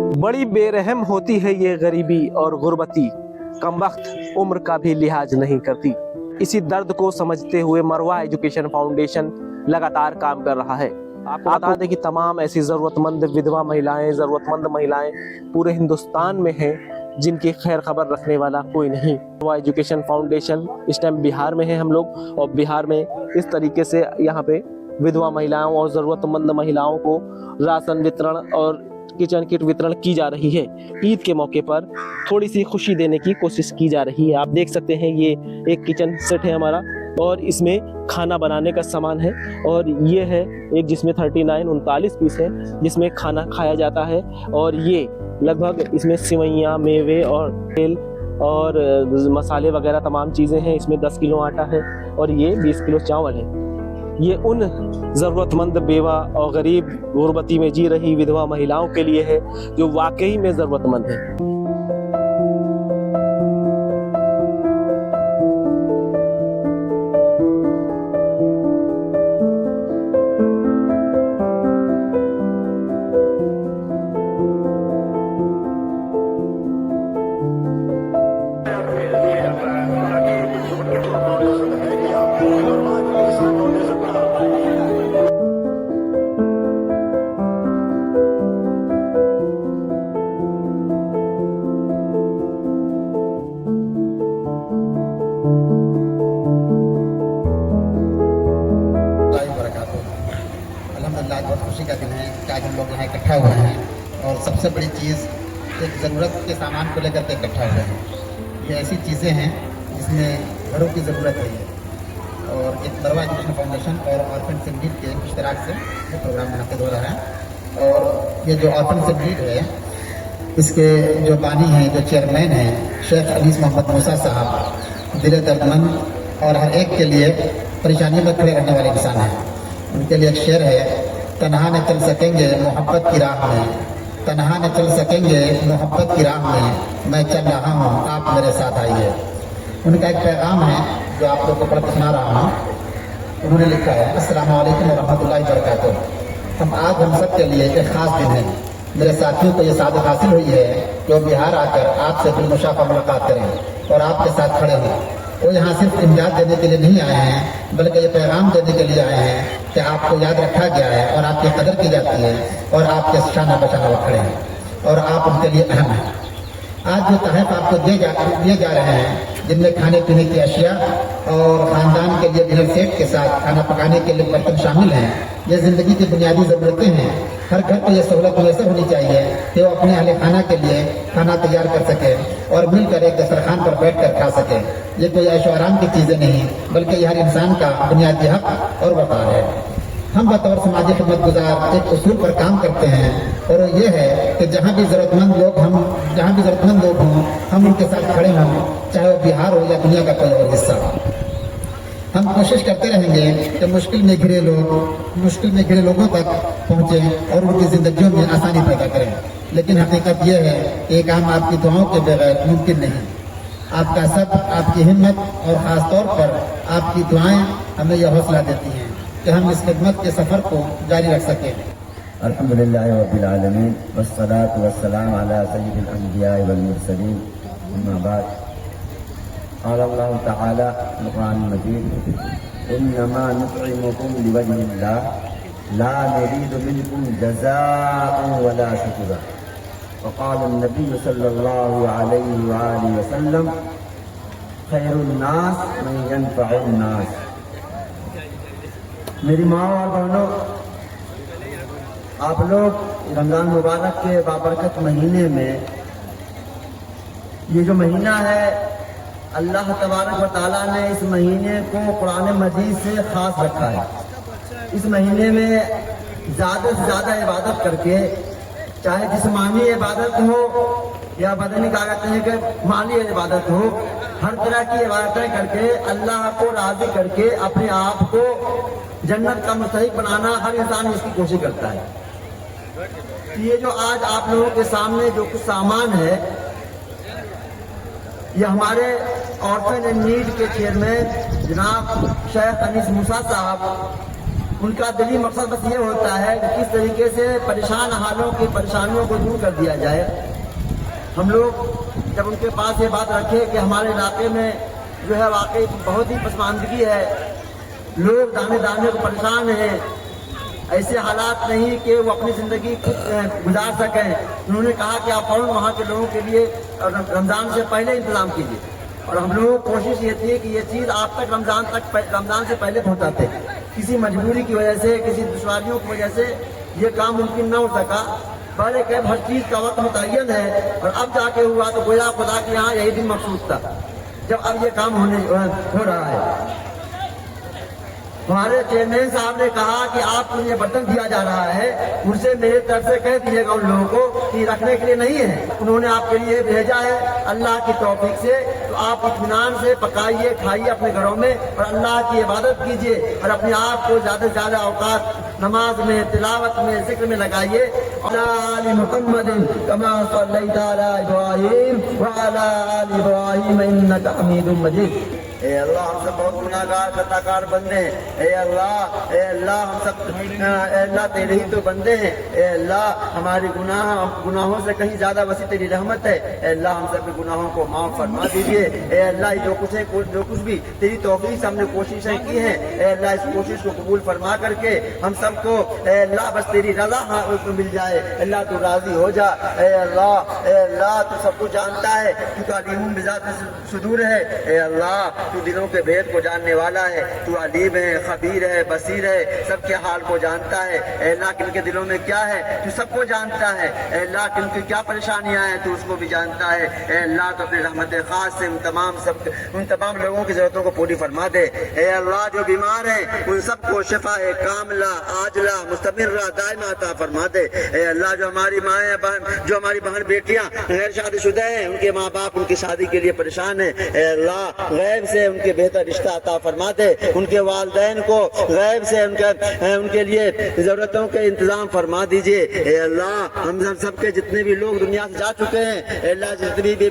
बड़ी बेरहम होती है ये गरीबी और गुर्बती, कमबख्त उम्र का भी लिहाज नहीं करती। इसी दर्द को समझते हुए मरवा एजुकेशन फाउंडेशन लगातार काम कर रहा है। आपको बता दें कि तमाम ऐसी ज़रूरतमंद विधवा महिलाएं, ज़रूरतमंद महिलाएं पूरे हिंदुस्तान में हैं जिनकी खैर खबर रखने वाला कोई नहीं। मरवा एजुकेशन फाउंडेशन इस टाइम बिहार में है हम लोग, और बिहार में इस तरीके से यहाँ पे विधवा महिलाओं और ज़रूरतमंद महिलाओं को राशन वितरण और किचन किट वितरण की जा रही है। ईद के मौके पर थोड़ी सी खुशी देने की कोशिश की जा रही है। आप देख सकते हैं ये एक किचन सेट है हमारा, और इसमें खाना बनाने का सामान है, और ये है एक जिसमें 39 पीस है जिसमें खाना खाया जाता है। और ये लगभग इसमें सिवैयाँ, मेवे और तेल और मसाले वगैरह तमाम चीज़ें हैं। इसमें 10 किलो आटा है और ये 20 किलो चावल है। ये उन ज़रूरतमंद बेवा और गरीब गुर्बती में जी रही विधवा महिलाओं के लिए है जो वाकई में ज़रूरतमंद है। अल्हम्दुलिल्लाह बहुत खुशी का दिन है कि आज हम लोग यहाँ इकट्ठा हुए हैं, और सबसे बड़ी चीज़ एक ज़रूरत के सामान को लेकर के इकट्ठा हुए हैं। ये ऐसी चीज़ें हैं जिसमें घरों की ज़रूरत है, और एक मरवा एजुकेशन फाउंडेशन और ऑर्फन सिंडिकेट के इश्तराक से ये प्रोग्राम मुनक़िद हो रहा है। और ये जो ऑर्फन सिंडिकेट है, इसके जो बानी हैं, जो चेयरमैन हैं, शेख अनीस मोहम्मद मूसा साहब दिल दर्दमंद और हर एक के लिए परेशानी में खड़े रहने वाले इंसान हैं। उनके लिए एक शेर है, तन्हा न चल सकेंगे मोहब्बत की राह में, तन्हा न चल सकेंगे मोहब्बत की राह में, मैं चल रहा हूँ आप मेरे साथ आइए। उनका एक पैगाम है जो आप लोगों को पढ़ सुना रहा हूँ। उन्होंने लिखा है, अस्सलाम वालेकुम रहमतुल्लाहि व बरकातुहू। हम सब के लिए एक ख़ास दिन है। मेरे साथियों को ये सादत हासिल हुई है कि वो बिहार आकर आपसे बिलमुशाफा मुलाकात करें और आपके साथ खड़े हों। वो यहाँ सिर्फ इमदाद देने के लिए नहीं आए हैं, बल्कि ये पैगाम देने के लिए आए हैं कि आपको याद रखा गया है और आपकी कदर की जाती है और आपके शाना बशाना वो खड़े हैं और आप उनके लिए अहम हैं। आज जो तहफ़ आपको दिए जा रहे हैं, जिनमें खाने पीने की अशिया और ख़ानदान के लिए डिनर सेट के साथ खाना पकाने के लिए बर्तन शामिल हैं, ये ज़िंदगी की बुनियादी ज़रूरतें हैं। हर घर को ये सहूलत मैसर होनी चाहिए कि वो अपने अहले खाना के लिए खाना तैयार कर सके और मिलकर एक दस्तरखान पर बैठ कर खा सके। ये कोई ऐशो आराम की चीज़ें नहीं, बल्कि ये हर इंसान का बुनियादी हक और वक़ार है। हम बतौर समाजी खिदमत गुजार एक उसूल पर काम करते हैं, और ये है कि जहाँ भी ज़रूरतमंद लोग हों, हम उनके साथ खड़े हों, चाहे वो बिहार हो या दुनिया का कोई और हिस्सा। हम कोशिश करते रहेंगे कि मुश्किल में घिरे लोगों तक पहुँचें और उनकी ज़िंदगियों में आसानी पैदा करें। लेकिन हकीकत यह है कि ये काम आपकी दुआओं के बगैर मुमकिन नहीं। आपका सब, आपकी हिम्मत और ख़ास तौर पर आपकी दुआएं हमें यह हौसला देती हैं कि हम इस खिदमत के सफ़र को जारी रख सकें। अल्हम्दुलिल्लाहि रब्बिल आलमीन वस्सलातु वस्सलामु अला सय्यिदिल अंबिया वल मुरसलीन, अम्मा बाद। क़ाल अल्लाहु तआला फ़िल क़ुरआनिल मजीद, इन्नमा नुत्'iमुकुम लिवजहिल्लाह ला नुरीदु मिनकुम जज़ाअन वला शुकुरा। वक़ाल नबी सल्लल्लाहु अलैहि वआलिहि वसल्लम, खैरुन नास मन यनफ़उन नास। मेरी माँ और बहनों, आप लोग रमज़ान मुबारक के बाबरकत महीने में, ये जो महीना है, अल्लाह तबारक व तआला ने इस महीने को कुरान मजीद से ख़ास रखा है। इस महीने में ज़्यादा से ज़्यादा इबादत करके, चाहे जिस्मानी इबादत हो या बदनी का कहते हैं कि माली इबादत हो, हर तरह की इबादतें करके अल्लाह को राज़ी करके अपने आप को जन्नत का मुस्तहिक बनाना हर इंसान इसकी कोशिश करता है। ये जो आज आप लोगों के सामने जो कुछ सामान है, ये हमारे ऑर्फन एंड नीड के चेयरमैन जनाब शेख अनीस मूसा साहब उनका दिली मकसद बस ये होता है कि किस तरीके से परेशान हालों की परेशानियों को दूर कर दिया जाए। हम लोग जब उनके पास ये बात रखे कि हमारे इलाके में जो है वाकई बहुत ही पसमानदगी है, लोग दाने दाने को परेशान हैं, ऐसे हालात नहीं कि वो अपनी ज़िंदगी खुद गुजार सकें। उन्होंने कहा कि आप फौरन वहाँ के लोगों के लिए रमज़ान से पहले इंतज़ाम कीजिए। और हम लोगों की कोशिश ये थी कि ये चीज़ आप तक रमज़ान से पहले पहुँचाते। किसी मजबूरी की वजह से, किसी दुश्वारियों की वजह से ये काम मुमकिन न हो सका। पहले कब हर चीज़ का वक्त मुतय्यन है और अब जाके हुआ तो गोया खुदा के यहाँ यही दिन मखसूस था जब अब ये काम हो रहा है। हमारे चेयरमैन साहब ने कहा कि आपको ये बर्तन दिया जा रहा है, उनसे मेरे तरफ से कह दीजिएगा उन लोगों को कि रखने के लिए नहीं है, उन्होंने आपके लिए भेजा है अल्लाह की तौफीक से। तो आप इत्मीनान से पकाइए, खाइए अपने घरों में और अल्लाह की इबादत कीजिए और अपने आप को ज़्यादा से ज़्यादा औकात नमाज में, तिलावत में, जिक्र में लगाइए। अला आलि मुहम्मदिन कमा सल्लैता अला इब्राहीम व अला आलि इब्राहीम इन्नका हमीदुम मजीद। ए अल्लाह, हम सब बहुत गुनाहगार खताकार बंदे हैं। ए अल्लाह हम सब अल्लाह तेरे ही तो बंदे हैं। ए अल्लाह, हमारी गुनाहों से कहीं ज्यादा वसी तेरी रहमत है। ए अल्लाह, हम सब के गुनाहों को माफ फरमा दीजिए। ए अल्लाह, जो कुछ भी तेरी तौफीक से हमने कोशिशें की हैं, ए अल्लाह इस कोशिश को कबूल फरमा करके हम सबको ए अल्लाह बस तेरी रज़ा मिल जाए। अल्लाह तू राजी हो जा। ए अल्लाह तू सब कुछ जानता है, तू तो अलीमुन बिज़ात सुदूर है। ए अल्लाह, तू दिलों के भेद को जानने वाला है, तू अलीम है, खबीर है, बसीर है, सबके हाल को जानता है। ए अल्लाह, किनके दिलों में क्या है तू सबको जानता है। ए अल्लाह, किनकी क्या परेशानियां हैं तू उसको भी जानता है। ए अल्लाह, तो अपनी रहमत खास से उन तमाम लोगों की जरूरतों को पूरी फरमा दे। ए अल्लाह, जो बीमार हैं उन सबको शिफा कामिला आजला मुस्तमिर्रा दायमा अता फरमा दे। ए अल्लाह, जो हमारी हमारी बहन बेटियां गैर शादीशुदा हैं, उनके माँ बाप उनकी शादी के लिए परेशान है। ए अल्लाह, गैब से उनके बेहतर रिश्ता अता फरमा दे। उनके वालिदैन को गैब से उनके लिए जरूरतों के इंतजाम फरमा दीजिए। ए अल्लाह, हम सबके जितने भी लोग दुनिया से जा चुके हैं, ए अल्लाह, जितनी भी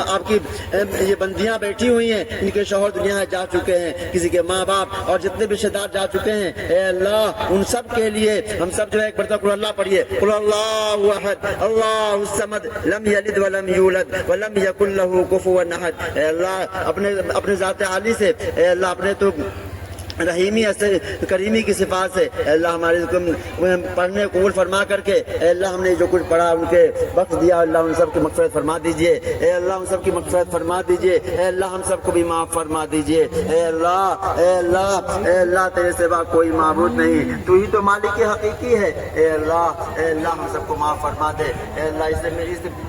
आपकी ये बंदियां बैठी हुई हैं, इनके शौहर दुनिया से जा चुके हैं, किसी के माँ बाप और जितने भी रिश्तेदार जा चुके हैं, ए अल्लाह, उन सब के लिए हम सब जो है एक बार कुल अल्लाह पढ़िए, कुल अल्लाहु अहद अल्लाहु समद लम यलिद व लम यूलद व लम यकुल लहू कुफुवन अहद। ए अल्लाह, अपने ज़ात आली से, ए अल्लाह, अपने तो रहीमी करीमी की सिफात से अल्लाह हमारे पढ़ने कबूल फरमा करके अल्लाह हमने जो कुछ पढ़ा उनके वक्त दिया, अल्लाह उन सब की मग़फ़िरत फरमा दीजिए। ए अल्लाह, उन सब की मग़फ़िरत फरमा दीजिए। ए अल्लाह, हम सबको भी माफ़ फरमा दीजिए। ए अल्लाह, तेरे सिवा कोई माबूद नहीं, तू ही तो मालिक हकीकी है। ए अल्लाह, हम सबको माफ़ फरमा दे। ए अल्लाह,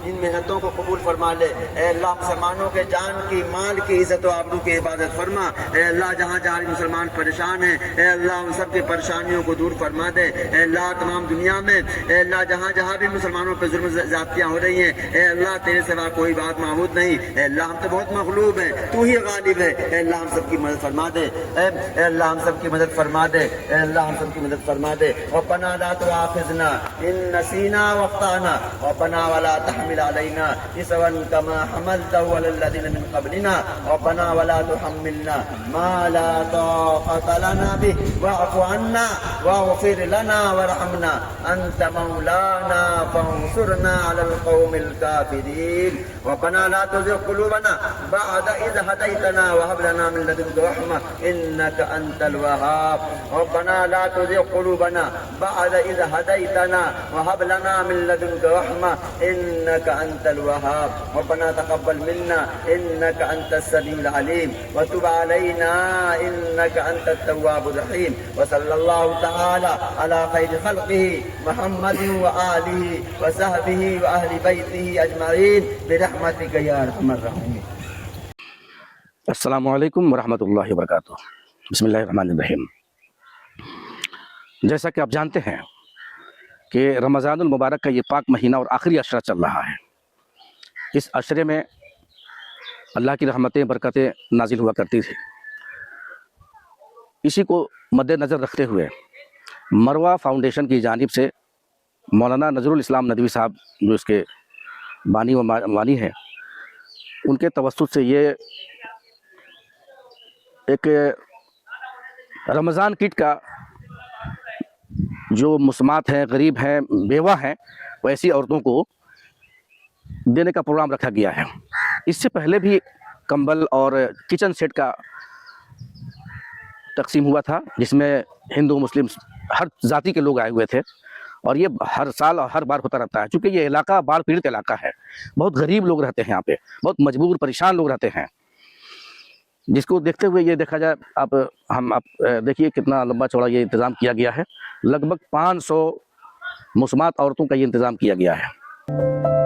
इन मेहनतों को कबूल फरमा ले। ए अल्लाह, मुसलमानों के जान की, माल की, इज़्ज़त व आबरू की इबादत फरमा। ए अल्लाह, जहाँ जहाँ मुसलमान परेशान है, ए अल्लाह, उन सब की परेशानियों को दूर फरमा दे। ए अल्लाह, तमाम दुनिया में ए अल्लाह, जहाँ जहाँ भी मुसलमानों पर जुल्म ज़्यादतियाँ हो रही हैं, ए अल्लाह, तेरे सिवा कोई बात माबूद नहीं। ए अल्लाह, हम तो बहुत मग़लूब हैं, तू ही गालिब है। ए अल्लाह, हम सब की मदद फरमा दे। ए अल्लाह, हम सब की मदद फरमा दे। ए अल्लाह, हम सब की मदद फरमा दे। रब्बना ला तुआखिज़ना इन नसीना व अख़्ताना रब्बना वला तहमिल अलैना इसरन कमा हमलतहु अलल लज़ीना मिन क़ब्लिना रब्बना वला तुहम्मिलना मा ला ताक़त लना बिहि वअफ़ु अन्ना वग़फ़िर लना वरहमना अंत मौलाना फंसुरना अलल क़ौमिल काफ़िरीन। रब्बना ला तुज़िग़ क़ुलूबना बअद इज़ हदैतना वहब लना मिन लदुनका रहमा इन्नका अंतल वहाब। रब्बना ला तुज़िग़ क़ुलूबना बअद इज़ हदैतना वहब लना मिन लदुनका रहमा इन्नका अंतल वहाब। रब्बना तक़ब्बल मिन्ना इन्नका अंतस समीउल अलीम व तुब अलैना इन्नका अंतत तव्वाबुर रहीम। व सल्लल्लाहु तआला अला खैरि खल्क़िही मुहम्मदिन व आलिहि व सहबिही व अहलि बैतिही अजमईन बिरहमतिका या अरहमर राहिमीन। अस्सलामु अलैकुम वरहमतुल्लाहि वबरकातुहू। बिस्मिल्लाहिर्रहमानिर्रहीम। जैसा कि आप जानते हैं कि रमज़ानुल मुबारक का ये पाक महीना और आखिरी अशरा चल रहा है। इस अशरे में अल्लाह की रहमतें बरकतें नाजिल हुआ करती थी। इसी को मद्देनज़र रखते हुए मरवा फाउंडेशन की जानिब से मौलाना नज़रुल इस्लाम नदवी साहब, जो इसके बानी व वानी हैं, उनके तवस्सुत से ये एक रमज़ान किट का जो मुस्मात हैं, गरीब हैं, बेवा हैं, वैसी औरतों को देने का प्रोग्राम रखा गया है। इससे पहले भी कंबल और किचन सेट का तकसीम हुआ था, जिसमें हिंदू मुस्लिम हर जाति के लोग आए हुए थे, और ये हर साल और हर बार होता रहता है। चूँकि ये इलाका बाढ़ पीड़ित इलाका है, बहुत गरीब लोग रहते हैं यहाँ पे, बहुत मजबूर परेशान लोग रहते हैं, जिसको देखते हुए ये देखा जाए आप देखिए कितना लंबा चौड़ा ये इंतज़ाम किया गया है। लगभग 500 मुस्मात औरतों का ये इंतज़ाम किया गया है।